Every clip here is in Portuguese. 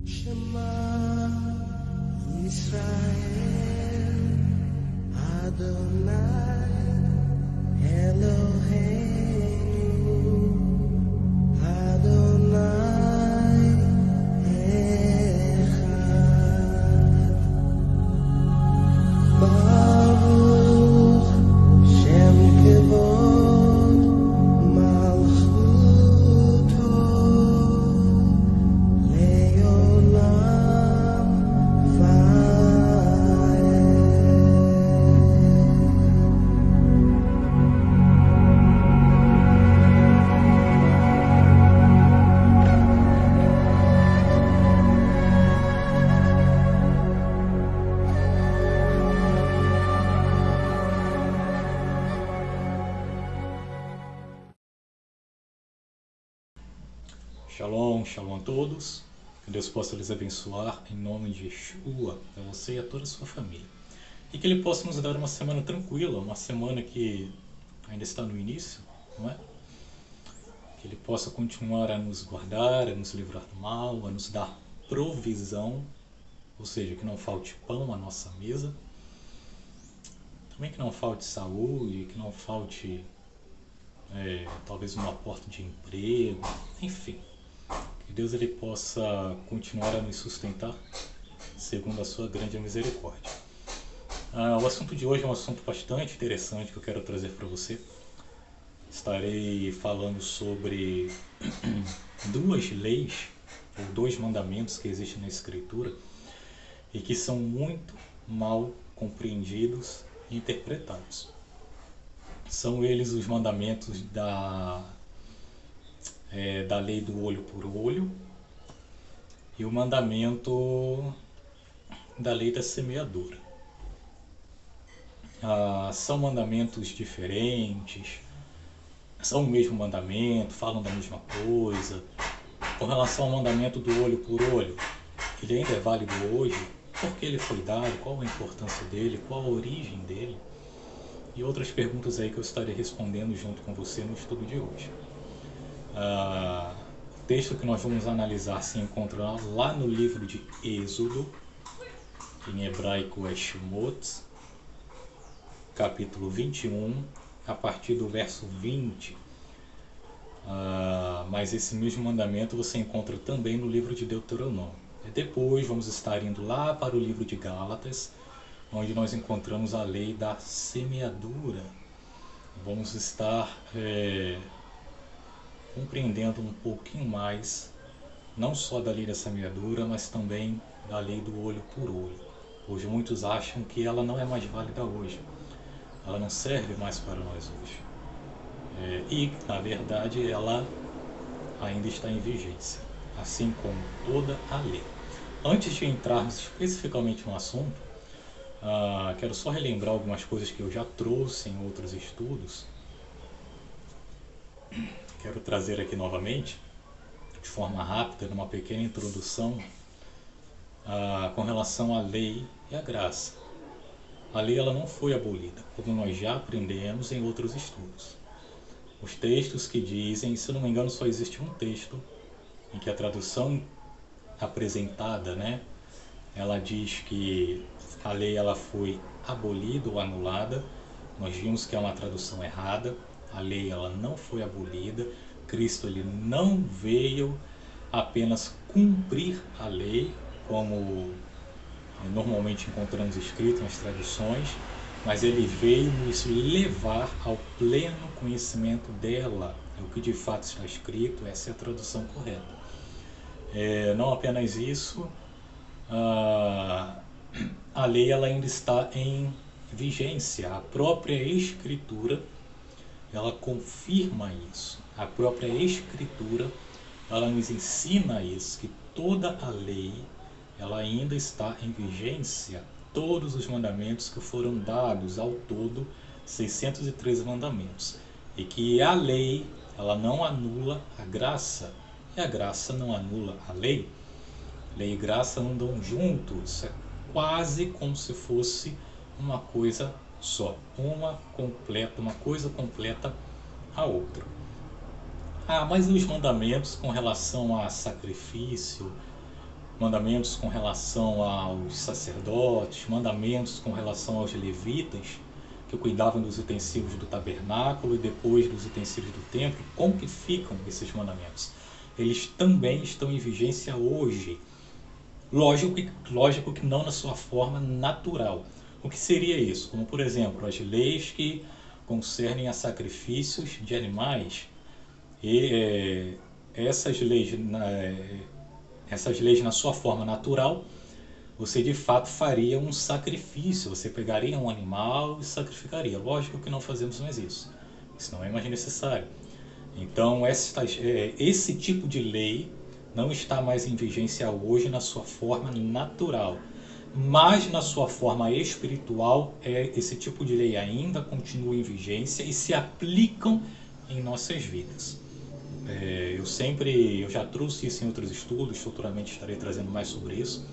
Shema Yisrael Adonai Eloheinu Adonai Echad Baruch Shem Kevod Malchuto Leolam Vaed. Shalom, shalom a todos. Que Deus possa lhes abençoar em nome de Yeshua, a você e a toda a sua família. E que Ele possa nos dar uma semana tranquila, uma semana que ainda está no início, não é? Que Ele possa continuar a nos guardar, a nos livrar do mal, a nos dar provisão, ou seja, que não falte pão à nossa mesa. Também que não falte saúde, que não falte talvez um aporte de emprego, enfim. Que Deus ele possa continuar a nos sustentar segundo a sua grande misericórdia. O assunto de hoje é um assunto bastante interessante que eu quero trazer para você. Estarei falando sobre duas leis ou dois mandamentos que existem na Escritura e que são muito mal compreendidos e interpretados. São eles os mandamentos da lei do olho por olho e o mandamento da lei da semeadura. São mandamentos diferentes, são o mesmo mandamento, falam da mesma coisa. Com relação ao mandamento do olho por olho, ele ainda é válido hoje? Por que ele foi dado? Qual a importância dele? Qual a origem dele? E outras perguntas aí que eu estarei respondendo junto com você no estudo de hoje. O texto que nós vamos analisar se encontra lá no livro de Êxodo, que em hebraico é Shemot, capítulo 21, a partir do verso 20. Mas esse mesmo mandamento você encontra também no livro de Deuteronômio. E depois vamos estar indo lá para o livro de Gálatas, onde nós encontramos a lei da semeadura. Vamos estar compreendendo um pouquinho mais, não só da lei da semeadura, mas também da lei do olho por olho. Hoje muitos acham que ela não é mais válida hoje, ela não serve mais para nós hoje. E, na verdade, ela ainda está em vigência, assim como toda a lei. Antes de entrarmos especificamente no assunto, quero só relembrar algumas coisas que eu já trouxe em outros estudos. Quero trazer aqui novamente, de forma rápida, numa pequena introdução, com relação à lei e à graça. A lei ela não foi abolida, como nós já aprendemos em outros estudos. Os textos que dizem, se eu não me engano, só existe um texto em que a tradução apresentada, ela diz que a lei ela foi abolida ou anulada. Nós vimos que é uma tradução errada. A lei ela não foi abolida. Cristo ele não veio apenas cumprir a lei, como normalmente encontramos escrito nas traduções, mas ele veio nos levar ao pleno conhecimento dela. É o que de fato está escrito, essa é a tradução correta. Não apenas isso, a lei ela ainda está em vigência. A própria Escritura ela confirma isso. A própria Escritura ela nos ensina isso, que toda a lei ela ainda está em vigência. Todos os mandamentos que foram dados, ao todo 613 mandamentos, e que a lei ela não anula a graça e a graça não anula a lei. Lei e graça andam juntos, é quase como se fosse uma coisa só, uma coisa completa a outra. Mas os mandamentos com relação a sacrifício, mandamentos com relação aos sacerdotes, mandamentos com relação aos levitas, que cuidavam dos utensílios do tabernáculo e depois dos utensílios do templo. Como que ficam esses mandamentos? Eles também estão em vigência hoje. Lógico que não na sua forma natural. O que seria isso? Como, por exemplo, as leis que concernem a sacrifícios de animais. E essas leis na sua forma natural, você de fato faria um sacrifício, você pegaria um animal e sacrificaria. Lógico que não fazemos mais isso, isso não é mais necessário. Então esse tipo de lei não está mais em vigência hoje na sua forma natural, mas na sua forma espiritual, esse tipo de lei ainda continua em vigência e se aplicam em nossas vidas. Eu já trouxe isso em outros estudos, futuramente estarei trazendo mais sobre isso,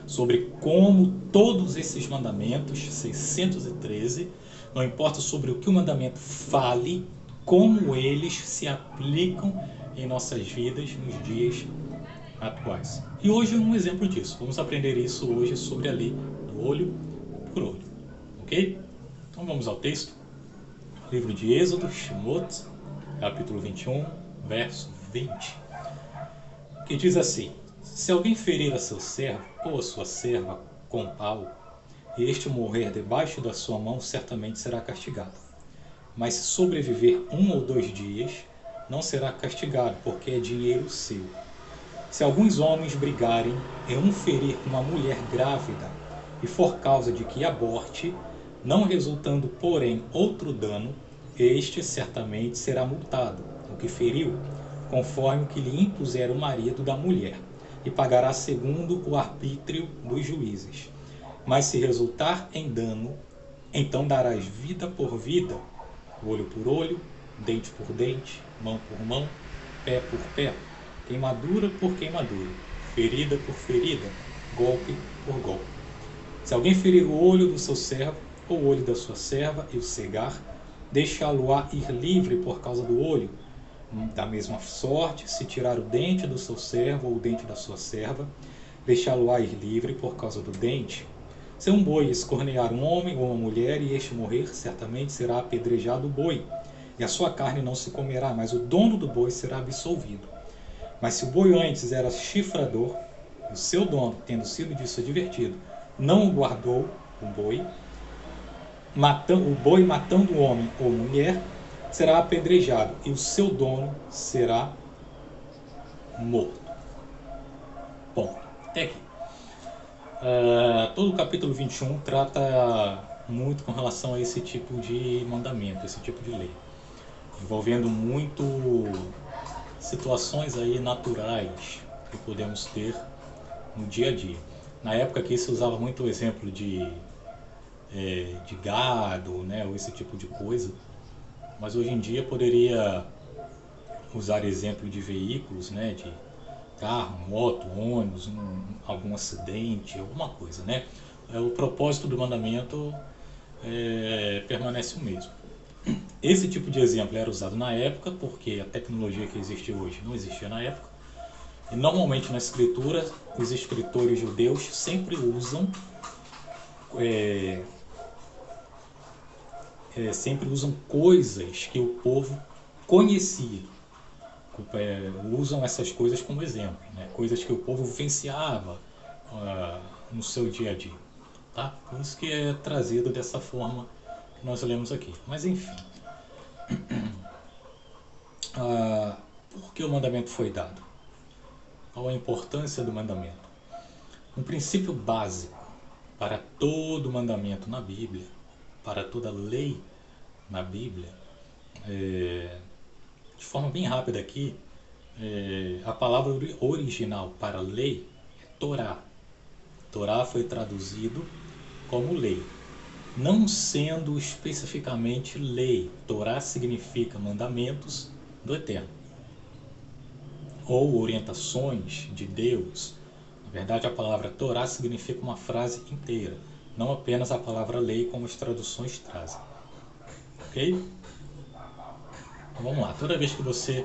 sobre como todos esses mandamentos, 613, não importa sobre o que o mandamento fale, como eles se aplicam em nossas vidas nos dias atuais. E hoje é um exemplo disso. Vamos aprender isso hoje sobre a lei do olho por olho. Ok? Então vamos ao texto. Livro de Êxodo, Shemot, capítulo 21, verso 20. Que diz assim: se alguém ferir a seu servo ou a sua serva com pau, e este morrer debaixo da sua mão, certamente será castigado. Mas se sobreviver 1 ou 2 dias, não será castigado, porque é dinheiro seu. Se alguns homens brigarem e um ferir uma mulher grávida, e for causa de que aborte, não resultando, porém, outro dano, este certamente será multado, o que feriu, conforme o que lhe impuser o marido da mulher, e pagará segundo o arbítrio dos juízes. Mas se resultar em dano, então darás vida por vida, olho por olho, dente por dente, mão por mão, pé por pé, queimadura por queimadura, ferida por ferida, golpe por golpe. Se alguém ferir o olho do seu servo ou o olho da sua serva e o cegar, deixá-lo-á ir livre por causa do olho. Da mesma sorte, se tirar o dente do seu servo ou o dente da sua serva, deixá-lo-á ir livre por causa do dente. Se um boi escornear um homem ou uma mulher e este morrer, certamente será apedrejado o boi, e a sua carne não se comerá, mas o dono do boi será absolvido. Mas se o boi antes era chifrador, o seu dono, tendo sido disso advertido, não o guardou, o boi matando o homem ou mulher, será apedrejado, e o seu dono será morto. Bom, até aqui. Todo o capítulo 21 trata muito com relação a esse tipo de mandamento, esse tipo de lei, envolvendo muito situações aí naturais que podemos ter no dia a dia. Na época aqui se usava muito o exemplo de gado, né, ou esse tipo de coisa, mas hoje em dia poderia usar exemplo de veículos, né, de carro, moto, ônibus, algum acidente, alguma coisa, né? O propósito do mandamento permanece o mesmo. Esse tipo de exemplo era usado na época porque a tecnologia que existe hoje não existia na época. E normalmente na escritura, os escritores judeus sempre usam coisas que o povo conhecia. Usam essas coisas como exemplo, né? Coisas que o povo vivenciava no seu dia a dia, tá? Por isso que é trazido dessa forma que nós lemos aqui. Mas enfim, por que o mandamento foi dado? Qual a importância do mandamento? Um princípio básico para todo mandamento na Bíblia, para toda lei na Bíblia, de forma bem rápida aqui, a palavra original para lei é Torá. Torá foi traduzido como lei, não sendo especificamente lei. Torá significa mandamentos do Eterno, ou orientações de Deus. Na verdade, a palavra Torá significa uma frase inteira, não apenas a palavra lei como as traduções trazem. Ok? Vamos lá, toda vez que você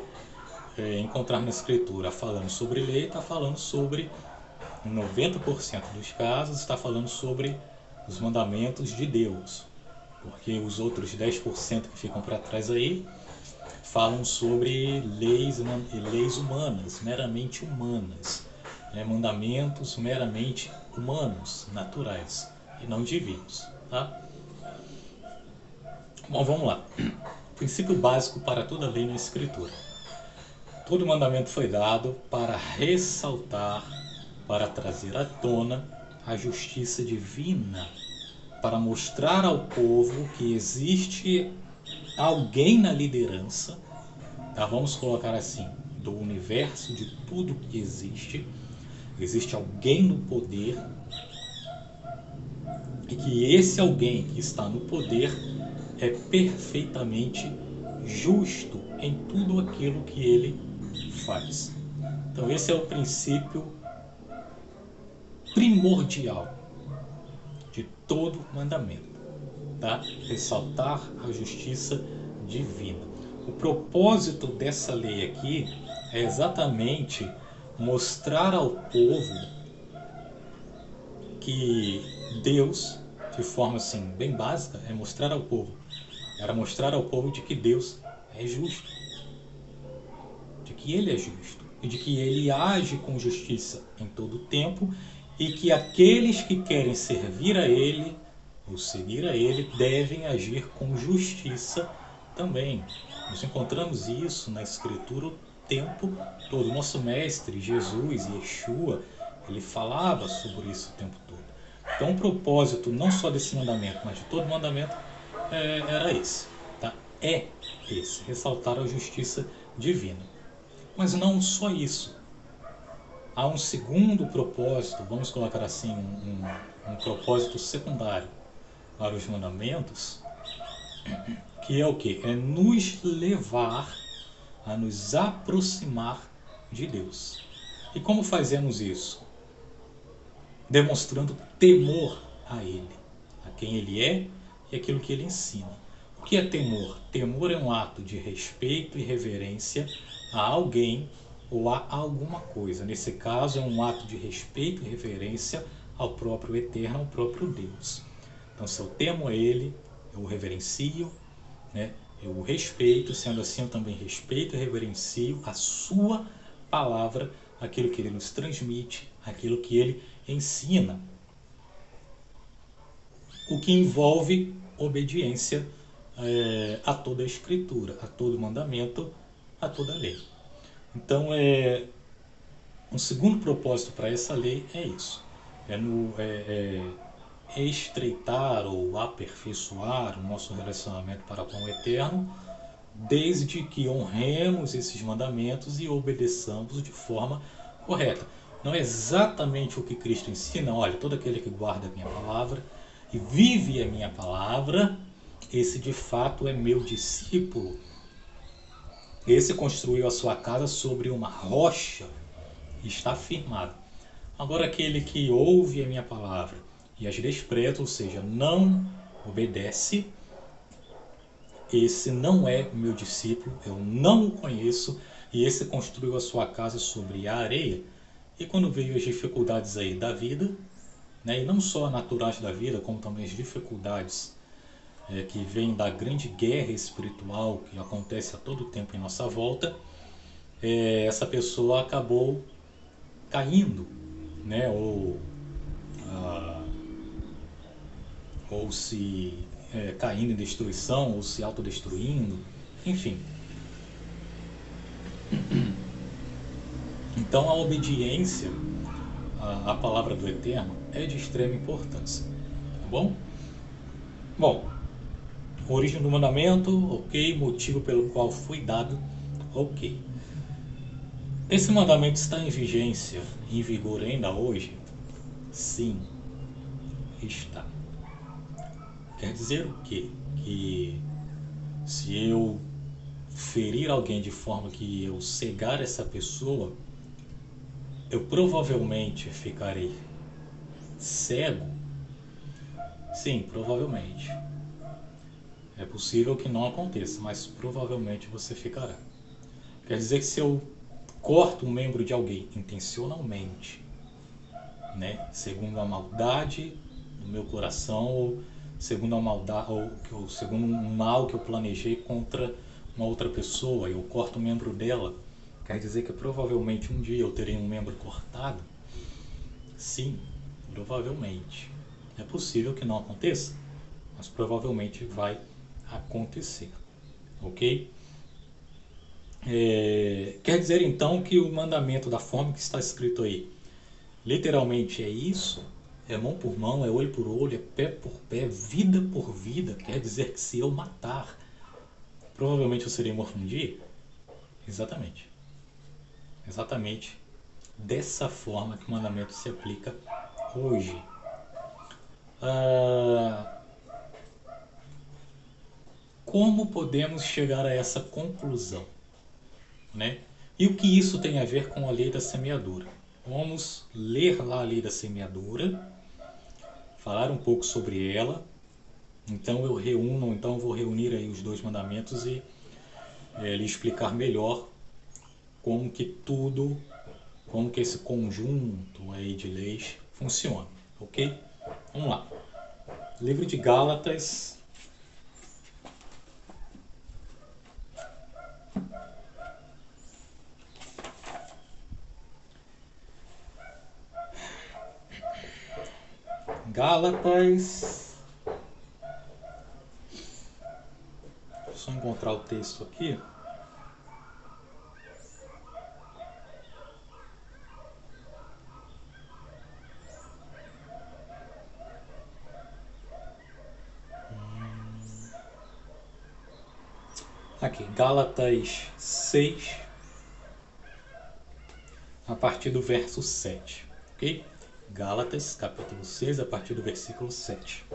encontrar na escritura falando sobre lei, está falando sobre em 90% dos casos, está falando sobre os mandamentos de Deus, porque os outros 10% que ficam para trás aí falam sobre leis humanas, meramente humanas, né? Mandamentos meramente humanos, naturais, e não divinos. Tá? Bom, vamos lá. Princípio básico para toda lei na Escritura. Todo mandamento foi dado para ressaltar, para trazer à tona a justiça divina, para mostrar ao povo que existe alguém na liderança, tá? Vamos colocar assim, do universo, de tudo que existe alguém no poder, e que esse alguém que está no poder é perfeitamente justo em tudo aquilo que ele faz. Então esse é o princípio primordial de todo mandamento, tá? Ressaltar a justiça divina. O propósito dessa lei aqui é exatamente mostrar ao povo que Deus, de forma assim bem básica, era mostrar ao povo de que Deus é justo, de que Ele é justo e de que Ele age com justiça em todo o tempo, e que aqueles que querem servir a Ele ou seguir a Ele devem agir com justiça também. Nós encontramos isso na Escritura o tempo todo. Nosso mestre Jesus, Yeshua, ele falava sobre isso o tempo todo. Então o propósito não só desse mandamento, mas de todo mandamento era esse, tá? É esse, ressaltar a justiça divina. Mas não só isso. Há um segundo propósito, vamos colocar assim, um propósito secundário para os mandamentos, que é o quê? É nos levar a nos aproximar de Deus. E como fazemos isso? Demonstrando temor a Ele, a quem Ele é e aquilo que Ele ensina. O que é temor? Temor é um ato de respeito e reverência a alguém ou a alguma coisa. Nesse caso, é um ato de respeito e reverência ao próprio Eterno, ao próprio Deus. Então, se eu temo a Ele, eu o reverencio, né? Eu o respeito, sendo assim eu também respeito e reverencio a sua palavra, aquilo que Ele nos transmite, aquilo que Ele ensina. O que envolve obediência a toda a Escritura, a todo mandamento, a toda a lei. Então, um segundo propósito para essa lei é isso. É estreitar ou aperfeiçoar o nosso relacionamento para com o Eterno, desde que honremos esses mandamentos e obedeçamos de forma correta. Não é exatamente o que Cristo ensina. Olha, todo aquele que guarda a minha palavra e vive a minha palavra, esse de fato é meu discípulo. Esse construiu a sua casa sobre uma rocha e está firmado. Agora aquele que ouve a minha palavra e as despreza, ou seja, não obedece, esse não é meu discípulo, eu não o conheço, e esse construiu a sua casa sobre a areia. E quando veio as dificuldades aí da vida, né, e não só naturais da vida, como também as dificuldades que vêm da grande guerra espiritual que acontece a todo tempo em nossa volta, essa pessoa acabou caindo, né, ou se caindo em destruição, ou se autodestruindo, enfim. Então a obediência à palavra do Eterno é de extrema importância, tá bom? Bom, origem do mandamento, ok. Motivo pelo qual foi dado, ok. Esse mandamento está em vigência, em vigor ainda hoje? Sim, está. Quer dizer o quê? Que se eu ferir alguém de forma que eu cegar essa pessoa, eu provavelmente ficarei cego? Sim, provavelmente. É possível que não aconteça, mas provavelmente você ficará. Quer dizer que se eu corto um membro de alguém intencionalmente, né? Segundo a maldade do meu coração, ou segundo a maldade, ou segundo um mal que eu planejei contra uma outra pessoa, eu corto um membro dela, quer dizer que provavelmente um dia eu terei um membro cortado? Sim, provavelmente. É possível que não aconteça, mas provavelmente vai acontecer, ok? Quer dizer então que o mandamento da forma que está escrito aí, literalmente é isso? É mão por mão, é olho por olho, é pé por pé, vida por vida. Quer dizer que se eu matar, provavelmente eu serei morto um dia? Exatamente. Exatamente dessa forma que o mandamento se aplica hoje. Como podemos chegar a essa conclusão, né? E o que isso tem a ver com a lei da semeadura? Vamos ler lá a lei da semeadura, falar um pouco sobre ela. Então eu vou reunir aí os dois mandamentos e lhe explicar melhor como que esse conjunto aí de leis funciona, ok? Vamos lá. Livro de Gálatas, deixa eu só encontrar o texto aqui. Aqui, Gálatas 6, a partir do verso 7, ok? Gálatas, capítulo 6, a partir do versículo 7.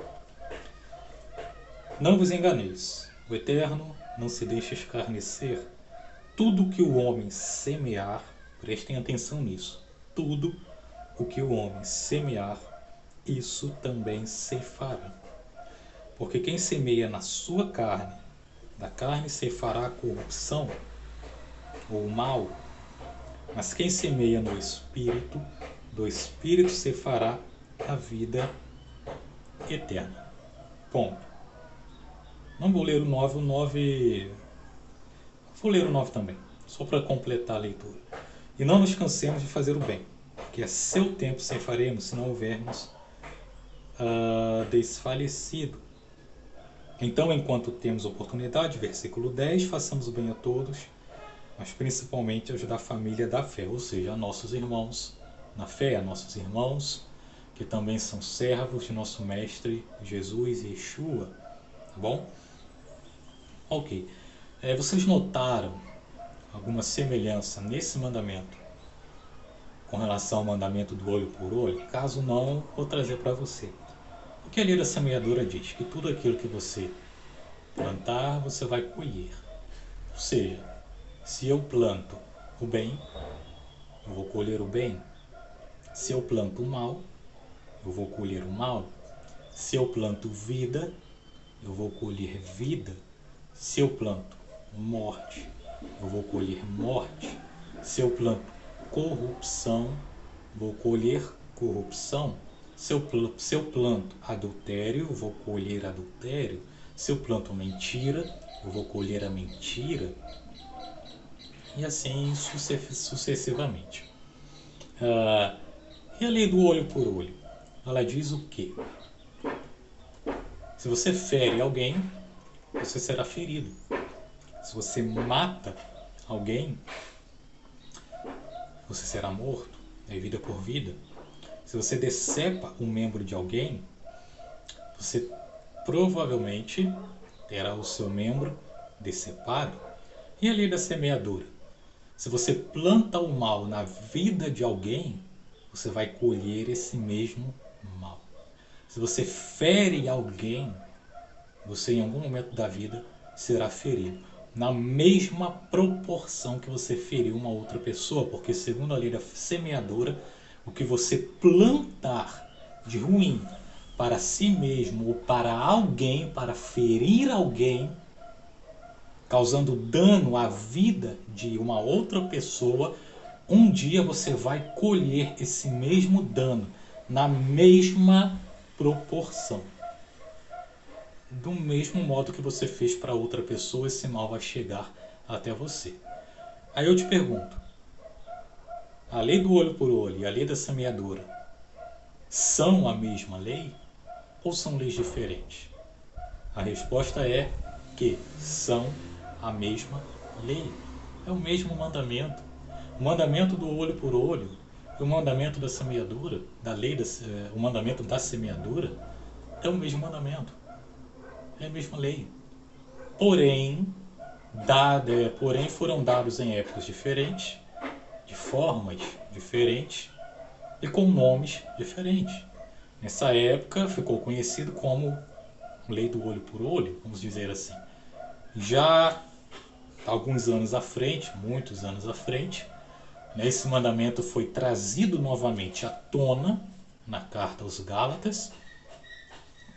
Não vos enganeis, o Eterno não se deixa escarnecer. Tudo que o homem semear, prestem atenção nisso, tudo o que o homem semear, isso também ceifará. Porque quem semeia na sua carne, da carne ceifará a corrupção, ou o mal, mas quem semeia no Espírito, do Espírito ceifará a vida eterna. Ponto. Não vou ler o 9, vou ler o 9 também, só para completar a leitura. E não nos cansemos de fazer o bem, porque a seu tempo ceifaremos, se não houvermos desfalecido. Então, enquanto temos oportunidade, versículo 10, façamos o bem a todos, mas principalmente aos da família da fé, ou seja, a nossos irmãos na fé, a nossos irmãos que também são servos de nosso Mestre Jesus e Yeshua, tá bom? Ok. Vocês notaram alguma semelhança nesse mandamento com relação ao mandamento do olho por olho? Caso não, vou trazer para você. O que a lei da semeadura diz? Que tudo aquilo que você plantar, você vai colher. Ou seja, se eu planto o bem, eu vou colher o bem. Se eu planto o mal, eu vou colher o mal. Se eu planto vida, eu vou colher vida. Se eu planto morte, eu vou colher morte. Se eu planto corrupção, vou colher corrupção. Se eu planto adultério, eu vou colher adultério. Se eu planto mentira, eu vou colher a mentira. E assim sucessivamente. E a lei do olho por olho? Ela diz o quê? Se você fere alguém, você será ferido. Se você mata alguém, você será morto. É vida por vida. Se você decepa um membro de alguém, você provavelmente terá o seu membro decepado. E a lei da semeadura? Se você planta o mal na vida de alguém, você vai colher esse mesmo mal. Se você fere alguém, você em algum momento da vida será ferido. Na mesma proporção que você feriu uma outra pessoa, porque segundo a lei da semeadura, o que você plantar de ruim para si mesmo ou para alguém, para ferir alguém, causando dano à vida de uma outra pessoa, um dia você vai colher esse mesmo dano, na mesma proporção. Do mesmo modo que você fez para outra pessoa, esse mal vai chegar até você. Aí eu te pergunto, a lei do olho por olho e a lei da semeadura são a mesma lei ou são leis diferentes? A resposta é que são a mesma lei. É o mesmo mandamento. O mandamento do olho por olho e o mandamento da semeadura, o mandamento da semeadura é o mesmo mandamento. É a mesma lei. Porém, foram dados em épocas diferentes, de formas diferentes e com nomes diferentes. Nessa época ficou conhecido como lei do olho por olho, vamos dizer assim. Já alguns anos à frente, muitos anos à frente, esse mandamento foi trazido novamente à tona na carta aos Gálatas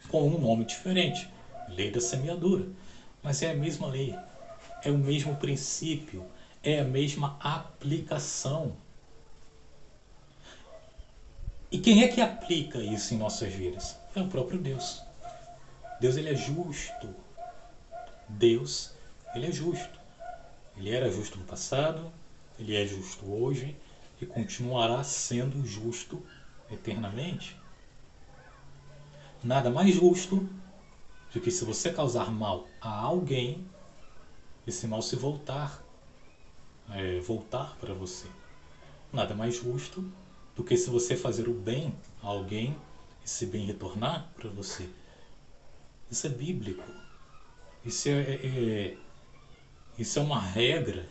com um nome diferente, lei da semeadura. Mas é a mesma lei, é o mesmo princípio, é a mesma aplicação. E quem é que aplica isso em nossas vidas? É o próprio Deus. Deus, ele é justo. Deus, ele é justo. Ele era justo no passado, ele é justo hoje e continuará sendo justo eternamente. Nada mais justo do que se você causar mal a alguém, esse mal se voltar para você. Nada mais justo do que se você fazer o bem a alguém, esse bem retornar para você. Isso é bíblico. Isso é uma regra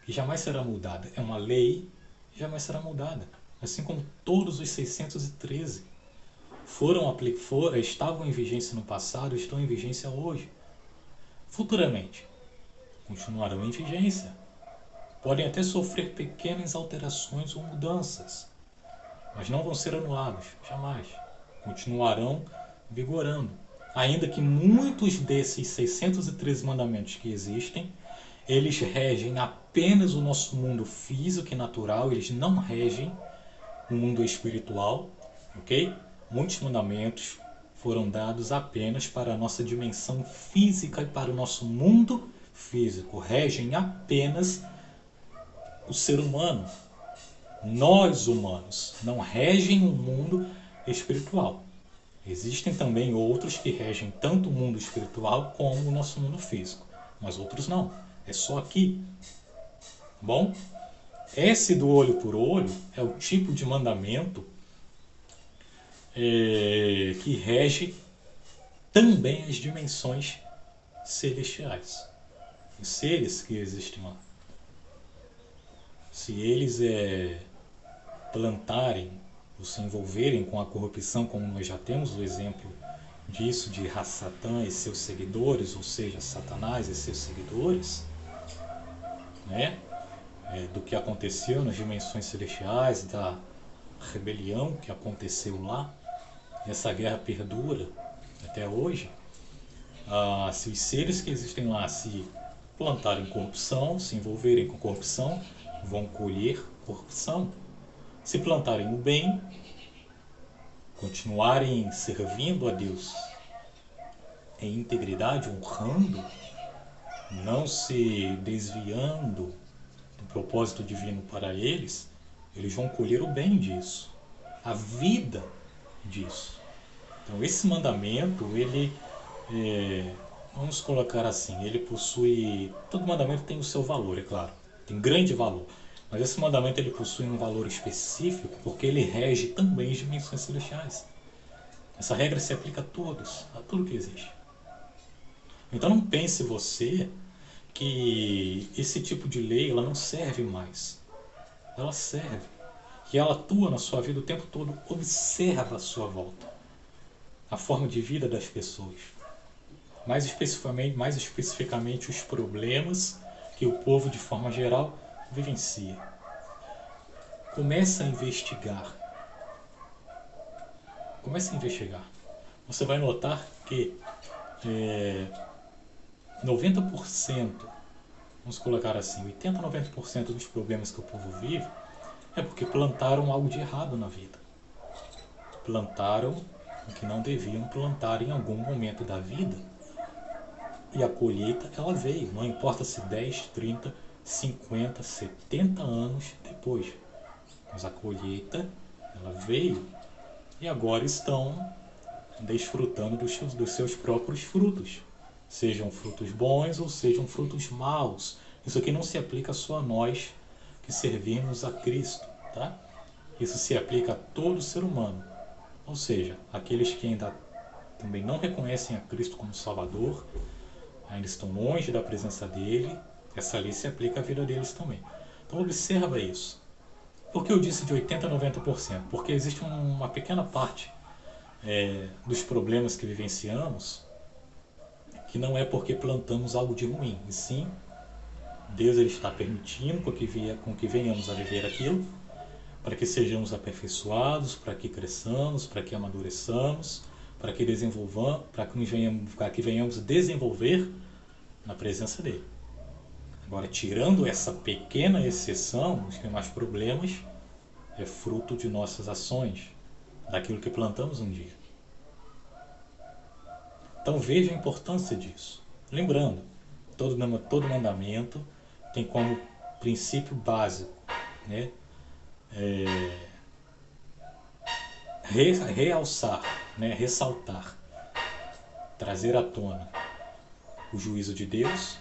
que jamais será mudada. É uma lei que jamais será mudada. Assim como todos os 613 estavam em vigência no passado, estão em vigência hoje. Futuramente, continuarão em vigência. Podem até sofrer pequenas alterações ou mudanças, mas não vão ser anulados, jamais. Continuarão vigorando. Ainda que muitos desses 613 mandamentos que existem, eles regem apenas o nosso mundo físico e natural, eles não regem o mundo espiritual, ok? Muitos mandamentos foram dados apenas para a nossa dimensão física e para o nosso mundo físico, regem apenas o ser humano, nós humanos, não regem o mundo espiritual. Existem também outros que regem tanto o mundo espiritual como o nosso mundo físico, mas outros não. É só aqui. Bom, esse do olho por olho é o tipo de mandamento que rege também as dimensões celestiais. Os seres que existem lá. Se eles plantarem ou se envolverem com a corrupção, como nós já temos o exemplo disso de Satã e seus seguidores, ou seja, Satanás e seus seguidores, né? Do que aconteceu nas dimensões celestiais, da rebelião que aconteceu lá, essa guerra perdura até hoje. Se os seres que existem lá se plantarem corrupção, se envolverem com corrupção, vão colher corrupção. Se plantarem o bem, continuarem servindo a Deus em integridade, honrando, não se desviando do propósito divino para eles, eles vão colher o bem disso, a vida disso. Então esse mandamento, ele, vamos colocar assim, ele possui, todo mandamento tem o seu valor, é claro, tem grande valor, mas esse mandamento ele possui um valor específico porque ele rege também as dimensões celestiais. Essa regra se aplica a todos, a tudo que existe. Então não pense você que esse tipo de lei ela não serve mais. Ela serve. E ela atua na sua vida o tempo todo. Observa a sua volta. A forma de vida das pessoas. Mais especificamente os problemas que o povo de forma geral vivencia. Comece a investigar. Comece a investigar. Você vai notar que 90%, vamos colocar assim, 80, 90% dos problemas que o povo vive é porque plantaram algo de errado na vida. plantaram o que não deviam plantar em algum momento da vida. E a colheita, ela veio, não importa se 10, 30, 50, 70 anos depois. Mas a colheita, ela veio e agora estão desfrutando dos seus próprios frutos. Sejam frutos bons ou sejam frutos maus. Isso aqui não se aplica só a nós que servimos a Cristo, tá? Isso se aplica a todo ser humano. Ou seja, aqueles que ainda também não reconhecem a Cristo como Salvador, ainda estão longe da presença dele, essa lei se aplica à vida deles também. Então observa isso. Por que eu disse de 80% a 90%? Porque existe uma pequena parte dos problemas que vivenciamos que não é porque plantamos algo de ruim, e sim Deus ele está permitindo com que venhamos a viver aquilo, para que sejamos aperfeiçoados, para que cresçamos, para que amadureçamos, para que desenvolvamos, para que venhamos desenvolver na presença dele. Agora, tirando essa pequena exceção, os demais problemas é fruto de nossas ações, daquilo que plantamos um dia. Então veja a importância disso. Lembrando, todo mandamento tem como princípio básico, né, realçar, né, ressaltar, trazer à tona o juízo de Deus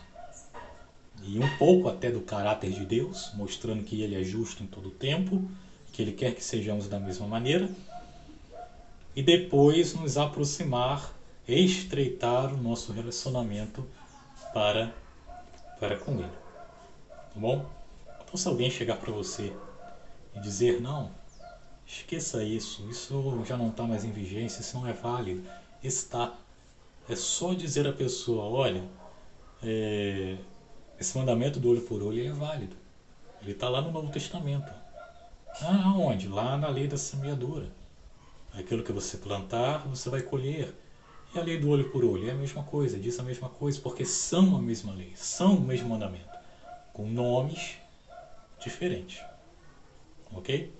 e um pouco até do caráter de Deus, mostrando que ele é justo em todo o tempo, que ele quer que sejamos da mesma maneira, e depois nos aproximar, estreitar o nosso relacionamento para com ele. Tá bom? Então se alguém chegar para você e dizer, não, esqueça isso já não está mais em vigência, isso não é válido, está. É só dizer à pessoa, olha, esse mandamento do olho por olho ele é válido. Ele está lá no Novo Testamento. Ah, onde? Lá na lei da semeadura. Aquilo que você plantar, você vai colher. E a lei do olho por olho é a mesma coisa, diz a mesma coisa, porque são a mesma lei, são o mesmo mandamento, com nomes diferentes. Ok?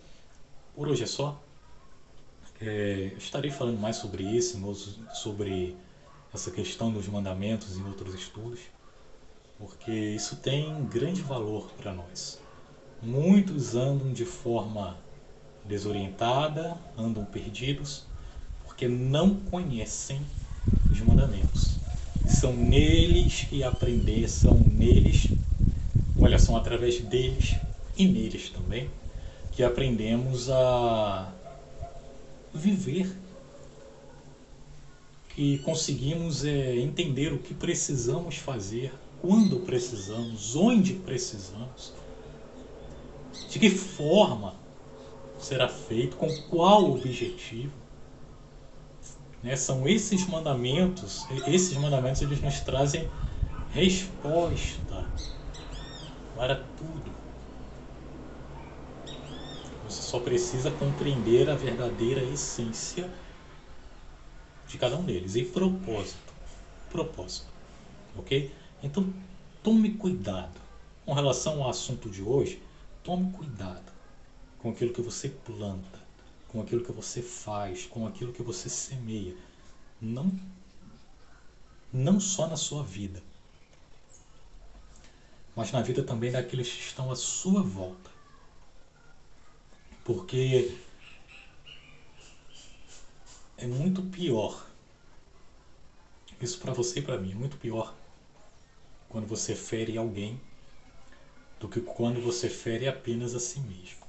Por hoje é só. Estarei falando mais sobre isso, sobre essa questão dos mandamentos em outros estudos, porque isso tem grande valor para nós. Muitos andam de forma desorientada, andam perdidos, porque não conhecem os mandamentos. São neles que aprender, são através deles e neles também, que aprendemos a viver, que conseguimos entender o que precisamos fazer, quando precisamos, onde precisamos, de que forma será feito, com qual objetivo. São esses mandamentos eles nos trazem resposta para tudo. Você só precisa compreender a verdadeira essência de cada um deles e propósito, ok? Então tome cuidado com relação ao assunto de hoje. Tome cuidado com aquilo que você planta, com aquilo que você faz, com aquilo que você semeia. Não só na sua vida, mas na vida também daqueles que estão à sua volta. Porque é muito pior, isso para você e para mim, é muito pior quando você fere alguém do que quando você fere apenas a si mesmo.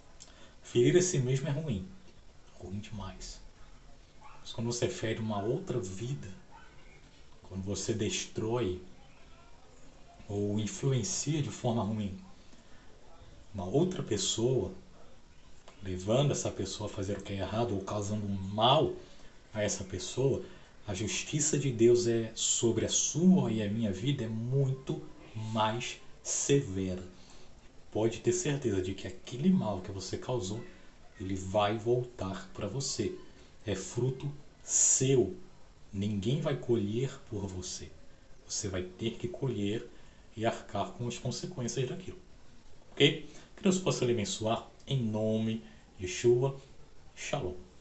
Ferir a si mesmo é ruim demais. Mas quando você fere uma outra vida, quando você destrói ou influencia de forma ruim uma outra pessoa, levando essa pessoa a fazer o que é errado ou causando um mal a essa pessoa, a justiça de Deus sobre a sua e a minha vida é muito mais severa. Pode ter certeza de que aquele mal que você causou, ele vai voltar para você. É fruto seu. Ninguém vai colher por você. Você vai ter que colher e arcar com as consequências daquilo. Ok? Que Deus possa lhe abençoar em nome de Yeshua. Shalom.